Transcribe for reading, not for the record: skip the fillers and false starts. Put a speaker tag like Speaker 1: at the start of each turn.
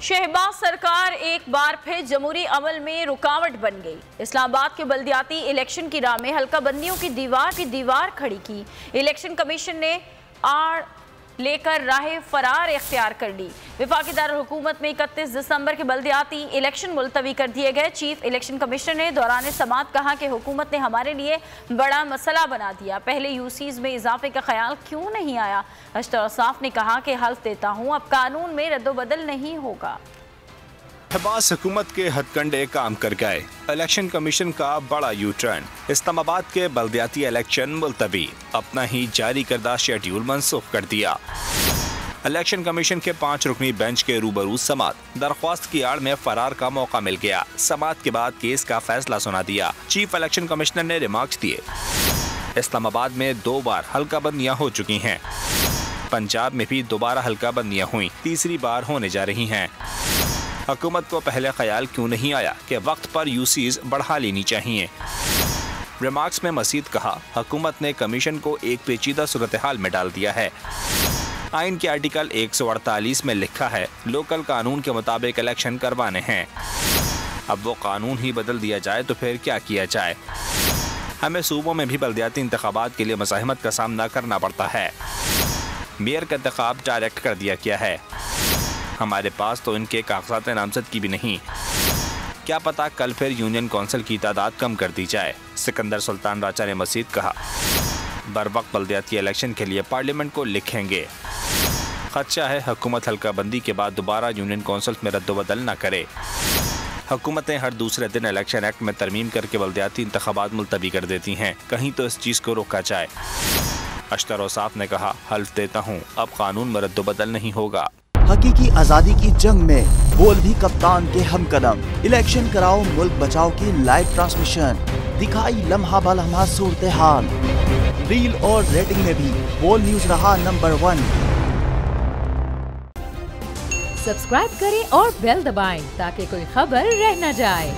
Speaker 1: शहबाज सरकार एक बार फिर जमहूरी अमल में रुकावट बन गई। इस्लामाबाद के बल्दियाती इलेक्शन की राह में हल्का बंदियों की दीवार खड़ी की। इलेक्शन कमीशन ने आड़ लेकर राह फरार इख्तियार कर ली। वफाकी दारुल हुकूमत में 31 दिसंबर के बल्दियाती इलेक्शन मुलतवी कर दिए गए। चीफ इलेक्शन कमिश्नर ने दौरान समात कहा कि हुकूमत ने हमारे लिए बड़ा मसला बना दिया। पहले यूसीज में इजाफे का ख्याल क्यों नहीं आया? अशतर औसाफ ने कहा कि हल्फ देता हूँ, अब कानून में रद्दोबदल नहीं होगा।
Speaker 2: शहबाज हुकूमत के हथकंडे काम कर गए। इलेक्शन कमीशन का बड़ा यू टर्न। इस्लामाबाद के बल्दियाती इलेक्शन मुलतवी, अपना ही जारी करदा शेड्यूल मनसूख कर दिया। इलेक्शन कमीशन के 5 रुकनी बेंच के रूबरू समात, दरख्वास्त की आड़ में फरार का मौका मिल गया। समात के बाद केस का फैसला सुना दिया। चीफ इलेक्शन कमिश्नर ने रिमार्क्स दिए। इस्लामाबाद में 2 बार हल्का बंदियां हो चुकी हैं। पंजाब में भी दोबारा हल्का बंदियां हुई, तीसरी बार होने जा रही हैं। हुकूमत को पहले ख्याल क्यों नहीं आया कि वक्त पर यूसीज बढ़ा लेनी चाहिए? रिमार्क्स में मजीद कहा, हुकूमत ने कमीशन को एक पेचीदा सूरत हाल में डाल दिया है। आइन के आर्टिकल 148 में लिखा है, लोकल कानून के मुताबिक इलेक्शन करवाने हैं। अब वो कानून ही बदल दिया जाए तो फिर क्या किया जाए? हमें सूबों में भी बल्दियाती इंतखाबात के लिए मज़ाहमत का सामना करना पड़ता है। मेयर का इंतखाब डायरेक्ट कर दिया गया है। हमारे पास तो इनके कागजात नामजद की भी नहीं। क्या पता कल फिर यूनियन कौंसिल की तादाद कम कर दी जाए। सिकंदर सुल्तान राजा ने मजीद कहा, बर वक्त बल्दियाती इलेक्शन के लिए पार्लियामेंट को लिखेंगे। खदशा है हुकूमत हल्का बंदी के बाद दोबारा यूनियन कौंसिल में रद्दोबदल न करे। हुकूमतें हर दूसरे दिन इलेक्शन एक्ट में तरमीम करके बल्दियाती इंतखाबात मुलतवी कर देती हैं। कहीं तो इस चीज़ को रोका जाए। अशतर औसाफ ने कहा, हल्फ देता हूँ, अब कानून में रद्दोबदल नहीं होगा।
Speaker 3: हकीकी आजादी की जंग में बोल भी कप्तान के हम कदम। इलेक्शन कराओ मुल्क बचाओ की लाइव ट्रांसमिशन, दिखाई लम्हा ब लम्हा सूरत हाल। रील और रेटिंग में भी बोल न्यूज रहा नंबर 1।
Speaker 4: सब्सक्राइब करें और बेल दबाएं ताकि कोई खबर रह न जाए।